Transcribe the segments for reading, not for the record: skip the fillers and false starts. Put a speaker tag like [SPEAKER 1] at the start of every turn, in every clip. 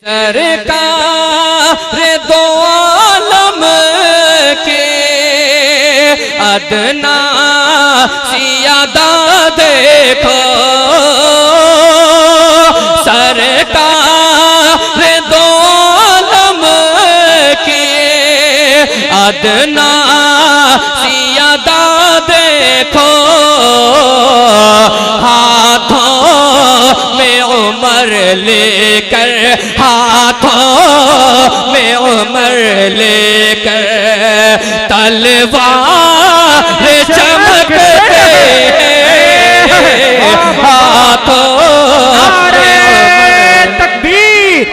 [SPEAKER 1] सरकार दो आलम के अदना सियादा देखो, सरकार दो आलम के अदना सियादा देखो, हाथों में उमर लेकर, हाथों में उमर लेकर तलवार चमकते हाथों
[SPEAKER 2] तकबीर,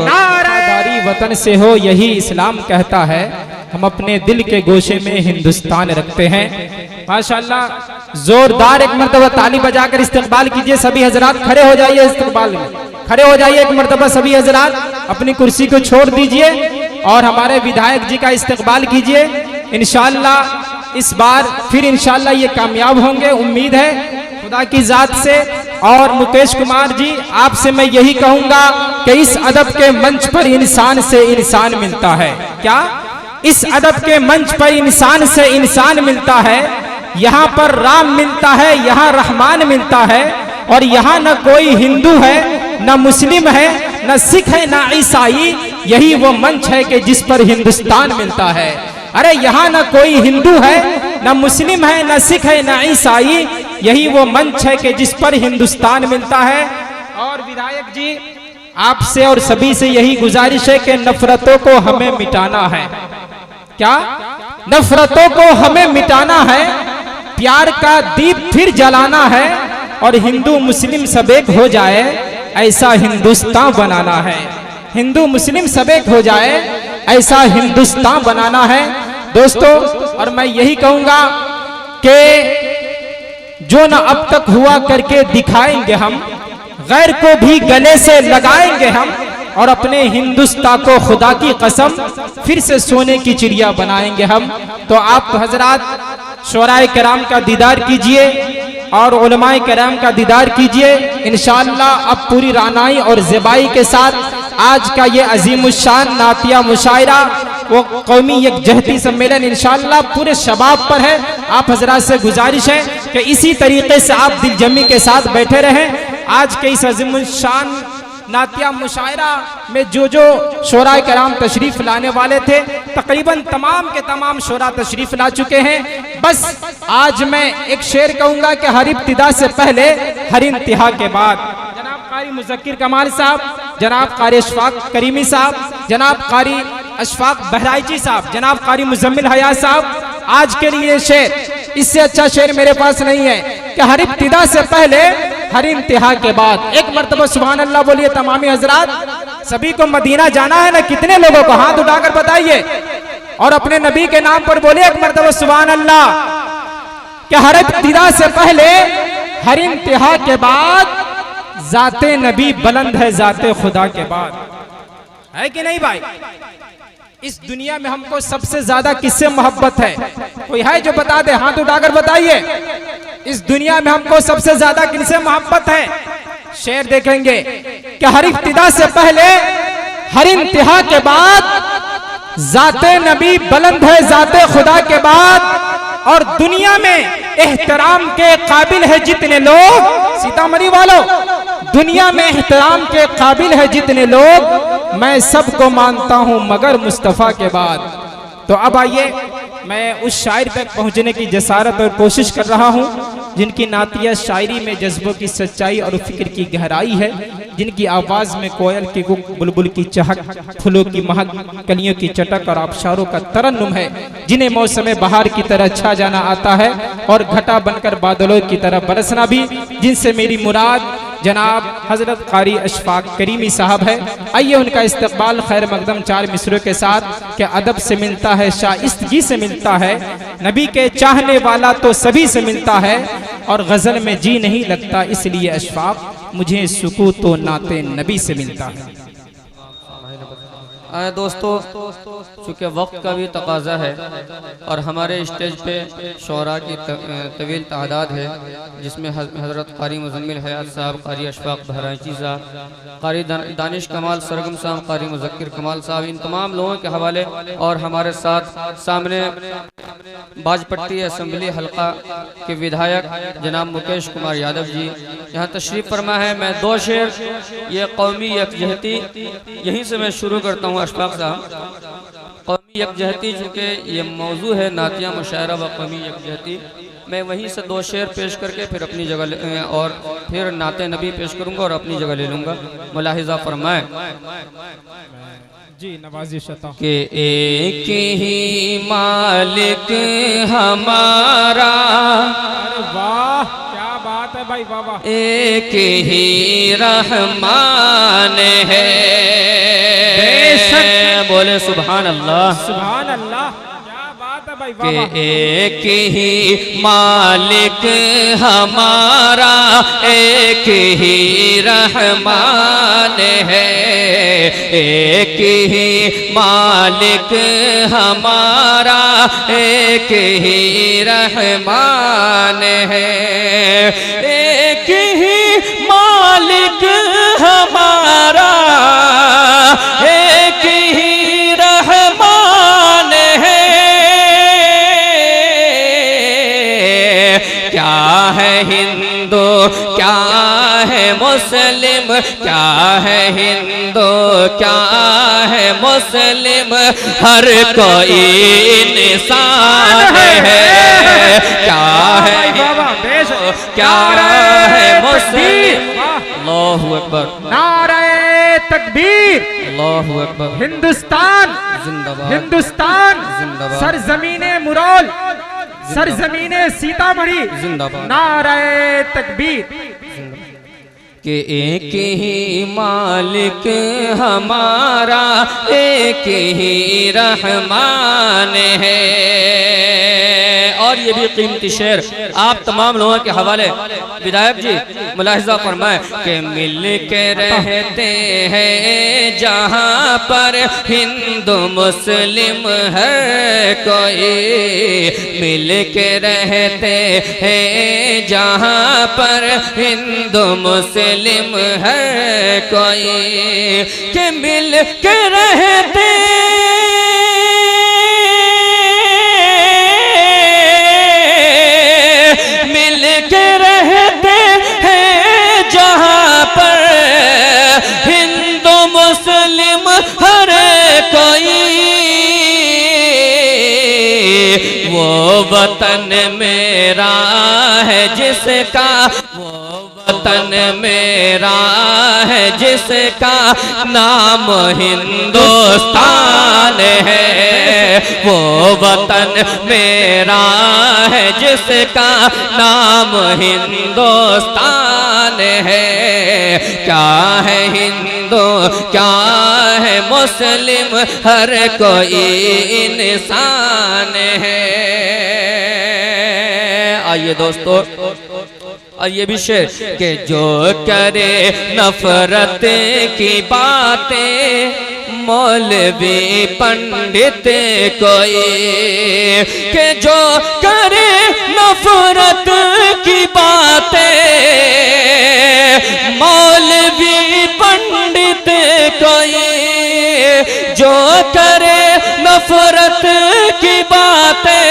[SPEAKER 2] नारे वतन से हो यही इस्लाम कहता है। हम अपने दिल के गोशे में हिंदुस्तान रखते हैं। माशाअल्लाह, जोरदार एक मर्तबा ताली बजाकर इस्तकबाल कीजिए। सभी हजरात खड़े हो जाइए, इस्तकबाल में खड़े हो जाइए एक मर्तबा सभी हजरात, अपनी कुर्सी को छोड़ दीजिए और हमारे विधायक जी का इस्तकबाल कीजिए। इंशाअल्लाह इस बार फिर इंशाअल्लाह ये कामयाब होंगे, उम्मीद है खुदा की जात से। और मुकेश कुमार जी, आपसे मैं यही कहूंगा कि इस अदब के मंच पर इंसान से इंसान मिलता है। क्या इस अदब के मंच पर इंसान से इंसान मिलता है? यहाँ पर राम मिलता है, यहाँ रहमान मिलता है। और यहाँ न कोई हिंदू है, न मुस्लिम है, न सिख है, न ईसाई। यही वो मंच है कि जिस पर हिंदुस्तान मिलता है। अरे यहाँ न कोई हिंदू है, न मुस्लिम है, न सिख है, न ईसाई। यही वो मंच है कि जिस पर हिंदुस्तान मिलता है। और विधायक जी, आपसे और सभी से यही गुजारिश है कि नफरतों को हमें मिटाना है। क्या नफरतों को हमें मिटाना है, प्यार का दीप फिर जलाना है और हिंदू मुस्लिम सब एक हो जाए, ऐसा हिंदुस्तान बनाना है। हिंदू मुस्लिम सब एक हो जाए, ऐसा हिंदुस्तान बनाना है दोस्तों। और मैं यही कहूंगा कि जो न अब तक हुआ करके दिखाएंगे हम, गैर को भी गले से लगाएंगे हम, और अपने हिंदुस्तान को खुदा की कसम फिर से सोने की चिड़िया बनाएंगे हम। तो आप हजरात शोराए कराम का दीदार कीजिए और उलमाए कराम का दीदार कीजिए। इंशाअल्लाह अब पूरी रानाई और ज़िबाई के साथ आज का ये अजीमुशान नातिया मुशायरा, वो कौमी यकजहती सम्मेलन इंशाअल्लाह पूरे शबाब पर है। आप हजरात से गुजारिश है कि इसी तरीके से आप दिलजमी के साथ बैठे रहें। आज के इस अजीमुशान नातिया मुशायरा में जो जो शोराए कराम तशरीफ लाने वाले थे, तकरीबन तमाम के तमाम शोरा तशरीफ ला चुके हैं। बस आज मैं एक शेर कहूंगा कि हर इब्तिदा से पहले हर इंतहा के बाद। जनाब कारी मुज़क्किर कमाल साहब, जनाब कारी अशफाक करीमी साहब, जनाब कारी अशफाक बहराइची साहब, जनाब कारी मुजम्मिल हया साहब, आज के लिए शेर, इससे अच्छा शेर मेरे पास नहीं है कि हर इब्तिदा से पहले हर इंतहा के बाद। एक मर्तबा सुभान अल्लाह बोलिए तमामी हजरात। सभी को मदीना जाना है ना? कितने लोगों को हाथ उठाकर बताइए और अपने नबी के नाम पर बोलिए एक मर्तबा सुभान अल्लाह। कि हर इब्तिदा से पहले हर इंतहा के बाद जाते नबी बुलंद है जाते खुदा के बाद। है कि नहीं भाई? इस दुनिया में हमको सबसे ज्यादा किससे मोहब्बत है? कोई है जो बता दे? हाथ उठाकर बताइए। इस दुनिया में हमको सबसे ज्यादा किनसे मोहब्बत है? शेर देखेंगे कि हर इब्तिदा से पहले हर इंतहा के बाद जाते नबी बुलंद है जाते खुदा के बाद। और दुनिया में एहतराम के काबिल है जितने लोग, सीतामढ़ी वालों, दुनिया में एहतराम के काबिल है जितने लोग, मैं सबको मानता हूं मगर मुस्तफा के बाद। तो अब आइए, मैं उस शायर तक पहुंचने की जसारत और कोशिश कर रहा हूं जिनकी नातिया शायरी में जज्बों की सच्चाई और फिक्र की गहराई है, जिनकी आवाज में कोयल की गुक, बुलबुल की चहक, फूलों की महक, कलियों की चटक और आबशारों का तरन्नुम है, जिन्हें मौसम बहार की तरह छा जाना आता है और घटा बनकर बादलों की तरह बरसना भी, जिनसे मेरी मुराद जनाब हजरत कारी अशफाक करीमी साहब है। आइए उनका इस्तकबाल खैर मकदम 4 मिसरों के साथ कि अदब से मिलता है, शाइस्तगी से मिलता है, नबी के चाहने वाला तो सभी से मिलता है, और गजल में जी नहीं लगता इसलिए अशफाक मुझे सुकून तो नाते नबी से मिलता है।
[SPEAKER 1] दोस्तों, चूँकि वक्त का भी तकाजा है और हमारे स्टेज पे शोरा की तवील तादाद है, जिसमें हज़रत क़ारी मुज़म्मिल हयात साहब, क़ारी अशफ़ाक़ बहराइची साहब, क़ारी दानिश कमाल सरगम साहब, क़ारी मुज़क्किर कमाल साहब, इन तमाम लोगों के हवाले और हमारे साथ सामने बाजपट्टी असम्बली हल्का के विधायक जनाब मुकेश कुमार यादव जी यहाँ तशरीफ़ फरमा है। मैं दो शेर ये कौमी यकजहती यहीं से मैं शुरू करता हूँ। अशफाक साहब, कौमी यकजहती चूँकि ये मौजू है नातिया मुशायरा व कौमी यकजहती, मैं वहीं से दो शेर पेश करके फिर अपनी जगह और फिर नाते नबी पेश करूँगा और अपनी जगह ले लूँगा। मुलाहिज़ा फरमाएं
[SPEAKER 2] जी नवाजिश
[SPEAKER 1] कि एक ही मालिक हमारा,
[SPEAKER 2] अरे वाह क्या बात है भाई, वाह वाह,
[SPEAKER 1] एक ही रहमान है। बोले सुभान अल्लाह,
[SPEAKER 2] सुभान अल्लाह, क्या बात है भाई, वाह
[SPEAKER 1] कि
[SPEAKER 2] वाह।
[SPEAKER 1] एक ही मालिक हमारा, एक ही रहमान है, एक ही मालिक हमारा, एक ही रहमान है, एक ही मालिक हमारा, एक ही रहमान है। क्या है हिंदू, क्या है मुस्लिम, क्या है हिंदू, क्या है मुस्लिम, हर कोई इंसान है। क्या है क्या है मुस्लिम, अल्लाहु अकबर,
[SPEAKER 2] नारे तकबीर,
[SPEAKER 1] अल्लाहु अकबर,
[SPEAKER 2] हिंदुस्तान
[SPEAKER 1] जिंदाबाद,
[SPEAKER 2] हिंदुस्तान,
[SPEAKER 1] जिंदाबाद,
[SPEAKER 2] सरजमीने मुरौल, सरजमीने सीतामढ़ी,
[SPEAKER 1] जिंदाबाद,
[SPEAKER 2] नारे तकबीर।
[SPEAKER 1] कि एक ही मालिक हमारा, एक ही रहमान है। और ये भी कीमती शेर आप तमाम लोगों के हवाले विधायक जी मुलाहिज़ा फरमाए कि मिल के रहते हैं जहाँ पर हिंदू मुस्लिम है कोई, मिल के रहते हैं जहाँ पर हिंदू मुस्लिम है कोई, कि मिल के रहते वो वतन मेरा है जिसका, वो वतन मेरा है जिसका नाम हिंदुस्तान है। वो वतन मेरा है जिसका नाम हिंदुस्तान है। क्या है हिंदू, क्या है मुस्लिम, हर कोई इंसान है। आइए दोस्तों, और ये भी शेर कि जो करे नफरत की बातें मौलवी पंडित कोई, कि जो करे नफरत की बातें मौलवी पंडित कोई, जो करे नफरत की बातें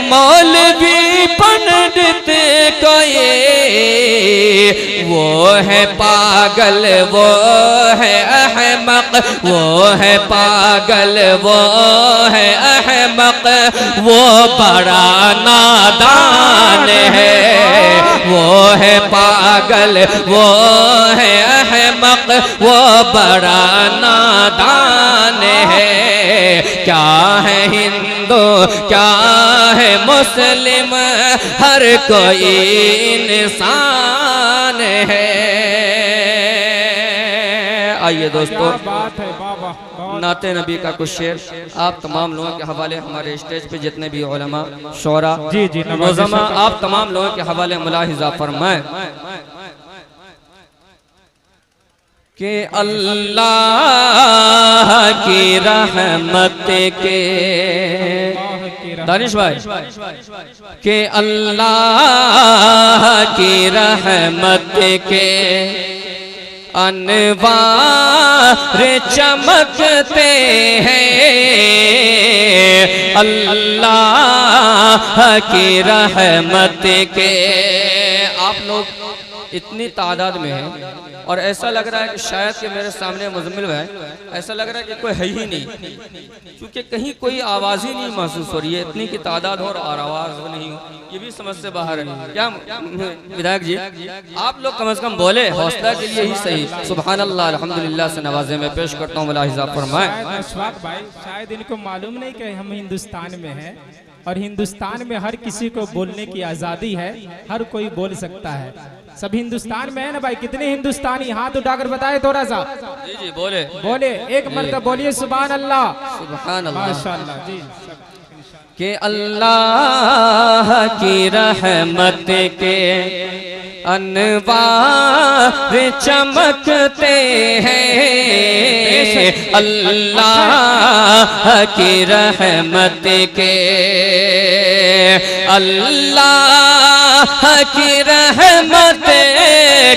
[SPEAKER 1] मौलवी पंडित कोई, वो है पागल, वो है अहमक, वो है पागल, वो है अहमक, वो बड़ा नादान है। वो है पागल, वो है अहमक, वो बड़ा नादान है। क्या है हिंदू, क्या है मुस्लिम, हर कोई इंसान है। आइए दोस्तों, नाते नबी का कुछ शेर आप तमाम लोगों के हवाले, हमारे स्टेज पे जितने भी उलमा, शोरा,
[SPEAKER 2] जी जी
[SPEAKER 1] मुज़म्मा, आप तमाम लोगों के हवाले मुलाहिज़ा फरमाएं कि अल्लाह की रहमत के दानिश भाई कि अल्लाह की रहमत के अनवार चमकते हैं। अल्लाह की रहमत के आप लोग इतनी तादाद में हैं और ऐसा लग रहा है कि शायद कि मेरे सामने मुज़म्मिल है, ऐसा लग रहा है कि कोई है ही नहीं, क्योंकि कहीं कोई आवाज़ ही नहीं महसूस हो रही है। इतनी की तादाद हो और आवाज़ नहीं हो, ये भी समझ से बाहर है। क्या विधायक जी आप लोग कम से कम बोले, हौसला के लिए ही सही। सुभान अल्लाह अल्हम्दुलिल्लाह से नवाजे में पेश करता हूँ। मुलाहिज़ा फरमाएं।
[SPEAKER 2] अशफाक भाई शायद इनको मालूम नहीं कि हम हिंदुस्तान में हैं और हिंदुस्तान में हर किसी को बोलने की आज़ादी है, हर कोई बोल सकता है। सब हिंदुस्तान में है ना भाई? कितने हिंदुस्तानी हाथ उठाकर बताए थोड़ा सा।
[SPEAKER 1] जी जी बोले
[SPEAKER 2] बोले एक मर्तबा बोलिए सुभान अल्लाह।
[SPEAKER 1] सुभान अल्लाह
[SPEAKER 2] माशाअल्लाह जी।
[SPEAKER 1] कि अल्लाह की रहमत के अनवार चमकते हैं। अल्लाह की रहमत के अल्लाह की रहमत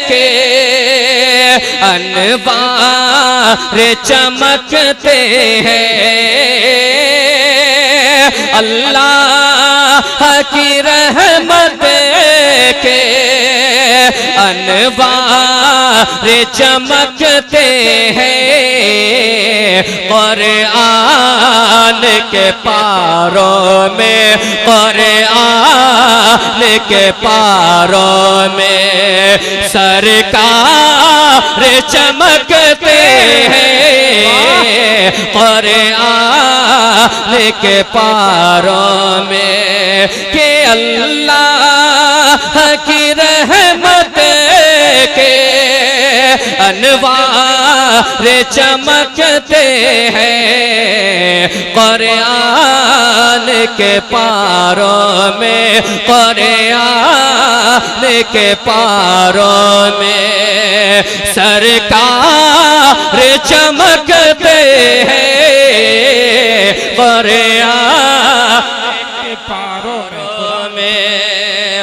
[SPEAKER 1] के अनवार चमकते हैं। अल्लाह की रहमत के अनवार चमकते हैं। कुरान के पारों में कुरान के पारों में सरकार चमकते हैं। कुरान के पारों में कि अल्लाह की रहमत के अनवार चमकते हैं। कुरान के पारों में कुरान के पारों में सरकार चमकते हैं। कुरान के पारों में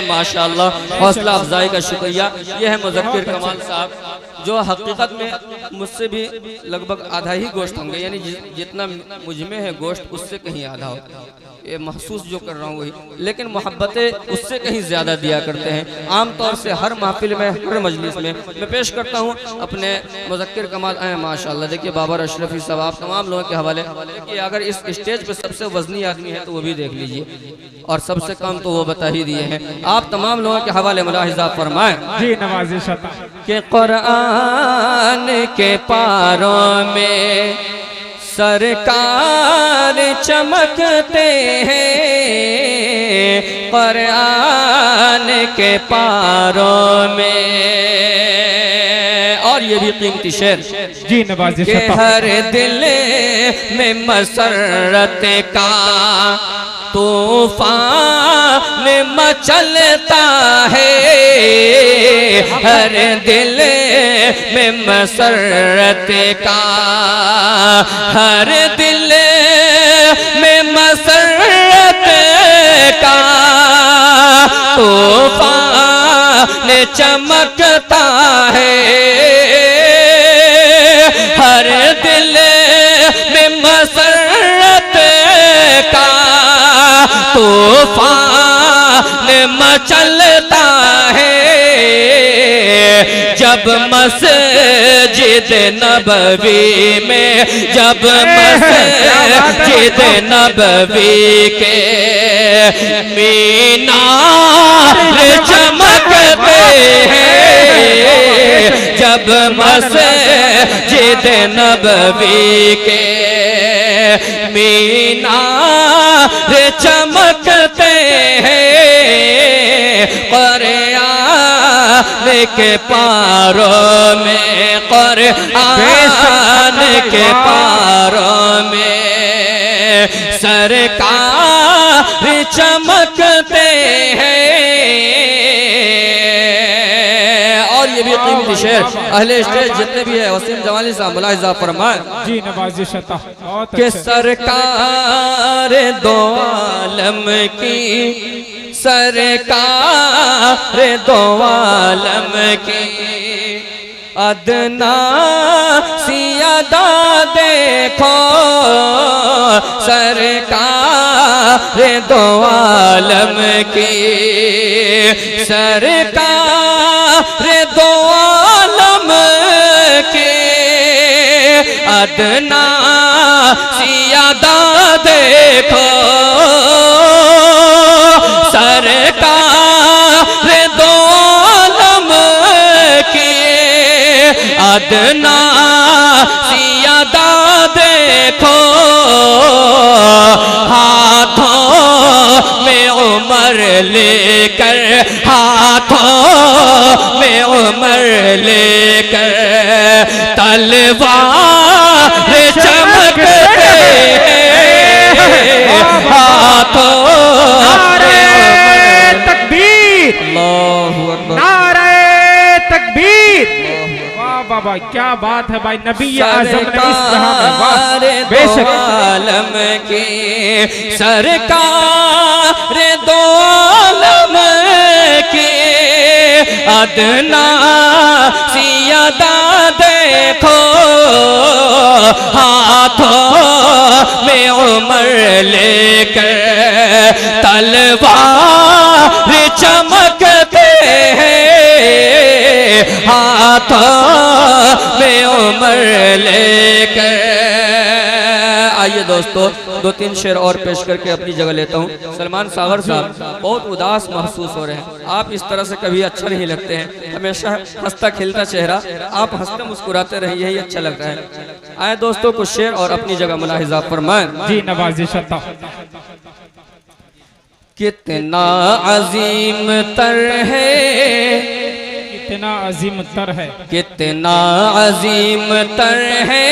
[SPEAKER 1] माशाअल्लाह हौसला अफजाई का शुक्रिया। यह है मुज़क्किर कमाल साहब, जो हकीकत में मुझसे भी लगभग आधा ही गोश्त होंगे, यानी जितना मुझ में है गोश्त उससे कहीं आधा होता है। ये महसूस जो कर रहा हूँ वही, लेकिन मोहब्बतें उससे कहीं ज़्यादा दिया करते हैं। आम तौर से हर महफिल में, हर मजलिस में मैं पेश करता हूँ अपने मुज़क्किर कमाल। माशाअल्लाह देखिए बाबर अशरफी साहब, आप तमाम लोगों के हवाले देखिए। अगर इस स्टेज पे सबसे वजनी आदमी है तो वो भी देख लीजिए, और सबसे कम तो वो बता ही दिए हैं। आप तमाम लोगों के हवाले मुलाहिज़ा फरमाएं।
[SPEAKER 2] जी नवाज़िश
[SPEAKER 1] के कुरान के पारों में सरकार चमकते हैं। कुरान के पारों में और ये भी कीमती शेर
[SPEAKER 2] जी नवाज़िश
[SPEAKER 1] के हर दिल में मसरत का तूफान मचलता है। हर दिल में मसरत का, हर दिल में मसरत का तूफान चमकता है। हर दिल में मसरत का तूफान मचलता है। जब मस्जिद नबवी में, जब मस्जिद नबवी के मीनार चमकते हैं। जब मस्जिद नबवी के मीनार चमकते हैं। कुरान के पारों में, कुरान के पारों में सरकार चमकते हैं। और और ये भी कीमती शेर अहले स्टेज जितने भी है वसीम जमाली साहब मुलाहिजा फरमाए
[SPEAKER 2] जी नवाजिश अता बहुत
[SPEAKER 1] कि सरकार दो आलम की सरकार दो आलम की अदना सियादा देखो सरकार दो आलम की सरकार दो आलम की अदना सियादा देखो सरकार दो आलम की अदना सियादा देखो हाथों में उमर लेकर हाथों में उमर लेकर तलवार चमकते हाथों
[SPEAKER 2] तकबीर
[SPEAKER 1] अल्लाहु अकबर
[SPEAKER 2] नारे तकबीर वाह बाबा क्या बात है भाई नबी आज़म ने इस जहां में वाह बेशक
[SPEAKER 1] आलम की सरकार दो आलम की अदना सियादा देखो हाथों में उमर लेकर तलवार चमकते हैं हाथों में उमर लेकर। आइए दोस्तों दो तीन शेर और पेश करके अपनी जगह लेता हूँ। सलमान सागर साहब बहुत उदास महसूस हो रहे हैं। आप इस तरह से कभी अच्छा नहीं लगते हैं, हमेशा हंसता खिलता चेहरा, आप हंसते मुस्कुराते रहिए, यही अच्छा लगता है। आए दोस्तों कुछ शेर और अपनी जगह मुलाहिजा फरमाएं।
[SPEAKER 2] जी नवाजिश अता
[SPEAKER 1] कितना अजीम तर है
[SPEAKER 2] कितना अजीम तर है
[SPEAKER 1] कितना अजीम तर है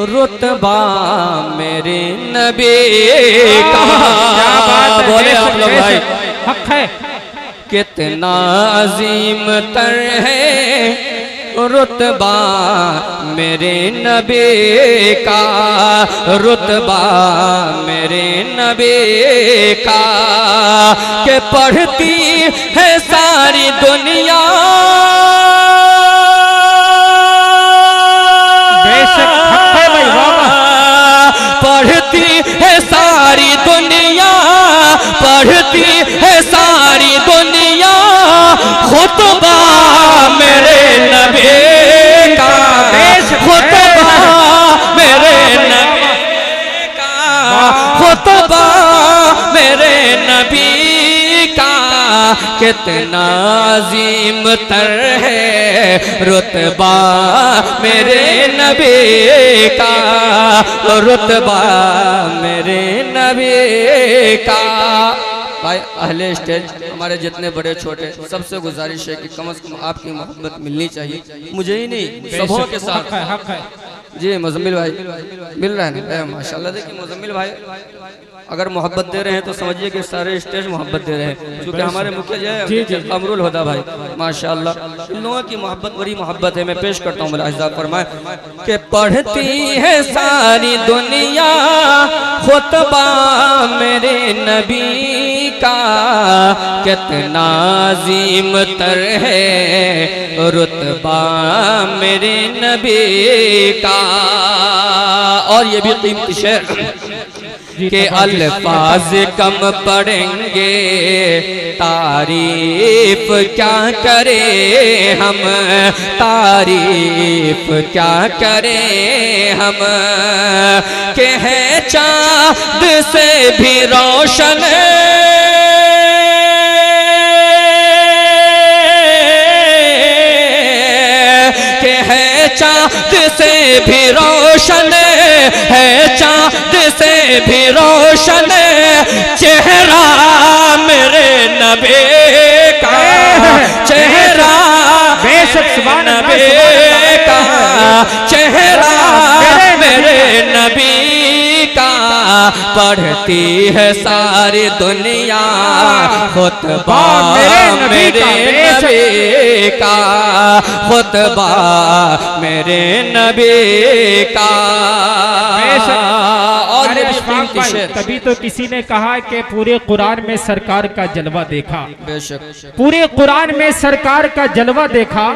[SPEAKER 1] रुतबा मेरे नबी का।
[SPEAKER 2] क्या बात है,
[SPEAKER 1] बोले आप लोग भाई
[SPEAKER 2] हक है
[SPEAKER 1] कितना अजीम तर है रुतबा मेरे नबी का रुतबा मेरे नबी का के पढ़ती है सारी दुनिया
[SPEAKER 2] बेशक हक है भाई वाह
[SPEAKER 1] पढ़ती है सारी दुनिया पढ़ती है सारी दुनिया खुतबा मेरे नबी का खुतबा मेरे नबी का खुतबा मेरे नबी का कितना अजीम तर है रुतबा मेरे नबी का रुतबा मेरे नबी का। भाई अहले स्टेज हमारे जितने बड़े छोटे सबसे गुजारिश है कि कम से कम आपकी मोहब्बत मिलनी चाहिए, मुझे ही नहीं सबों के साथ।
[SPEAKER 2] हक है
[SPEAKER 1] जी मुजम्मिल भाई मिल रहा है ना माशाल्लाह। देखिए मुजम्मिल भाई अगर मोहब्बत दे रहे हैं तो समझिए कि सारे स्टेज मोहब्बत दे रहे हैं, क्योंकि हमारे मुख्य जो है कमरुल हुदा भाई माशाल्लाह इन लोगों की मोहब्बत बड़ी मोहब्बत है। मैं पेश करता हूँ मुलाहिजा फरमाए कि पढ़ती है सारी दुनिया खुतबा मेरे नबी का कितना अजीम तर है रुतबा मेरे नबी का। और ये भी कीमती शेर के अल्फाज कम पढ़ेंगे तारीफ क्या करे हम तारीफ क्या करे हम के है चाँद से भी रोशन के है चाँद से भी रोशन है चाँद से भी रोशन चेहरा मेरे नबी का चेहरा
[SPEAKER 2] बेशक सुभान
[SPEAKER 1] नबी का चेहरा मेरे नबी का पढ़ती है सारी दुनिया खुतबा मेरे नबी का, खुतबा मेरे नबी का। और
[SPEAKER 2] तभी तो किसी ने कहा कि पूरे कुरान में सरकार का जलवा देखा।
[SPEAKER 1] बेशक
[SPEAKER 2] पूरे कुरान में सरकार का जलवा देखा,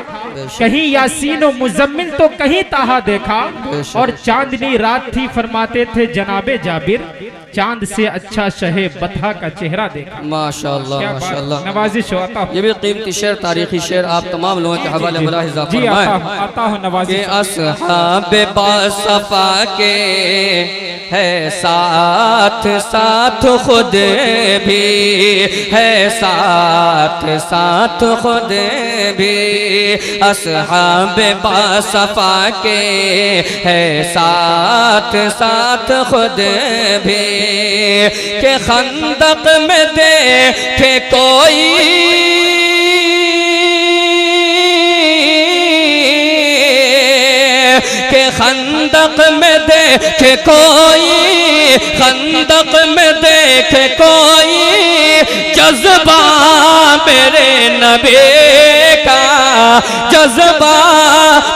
[SPEAKER 2] कहीं यासीन और मुजम्मिल तो कहीं ताहा देखा। और चांदनी रात थी फरमाते थे जनाबे जाबिर, चांद से अच्छा शहे बथा का चेहरा देखा।
[SPEAKER 1] माशाअल्लाह माशाअल्लाह,
[SPEAKER 2] नवाजिश हो। आता
[SPEAKER 1] ये भी कीमती शेर, तारीखी शेर आप तमाम लोगों के हवाले मुलाहिजा फरमाएं।
[SPEAKER 2] आता हूँ नवाजिश।
[SPEAKER 1] अस्हाबे बासफा के है साथ साथ खुद भी है, साथ साथ खुद भी। अस्हाबे बासफा के है साथ साथ खुद भी, के खंदक में देखे कोई के खंदक में देखे कोई, खंदक में देखे कोई जज्बा मेरे नबी का, जज्बा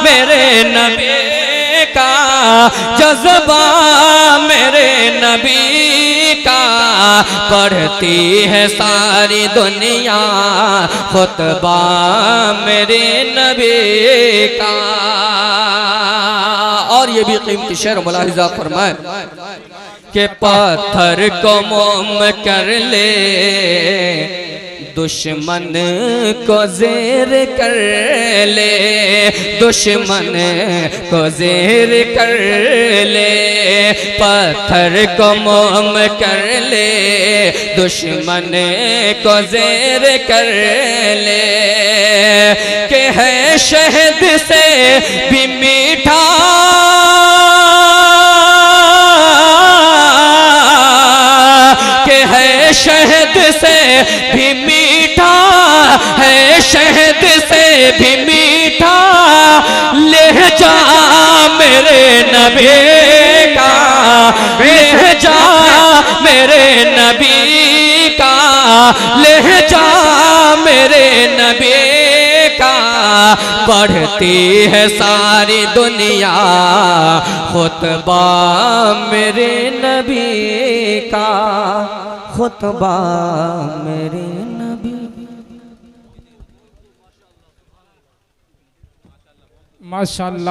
[SPEAKER 1] मेरे नबी का, जज्बा मेरे नबी का। पढ़ती है सारी दुनिया खुतबा मेरे नबी का। और ये भी कीमती शेर मुलाहिजा फरमाए कि पत्थर को मोम कर ले, दुश्मन को ज़ेर कर ले, दुश्मन को ज़ेर कर ले। पत्थर को मोम कर ले, दुश्मन को ज़ेर कर ले। के है शहद से भी मीठा, के है शहद से भी मीठा, है शहद से भी मीठा लहजा मेरे नबी का, लहजा मेरे नबी का, लहजा मेरे नबी का। पढ़ती है सारी दुनिया खुतबा मेरे नबी का, खुतबा मेरे नबी।
[SPEAKER 2] माशाअल्लाह।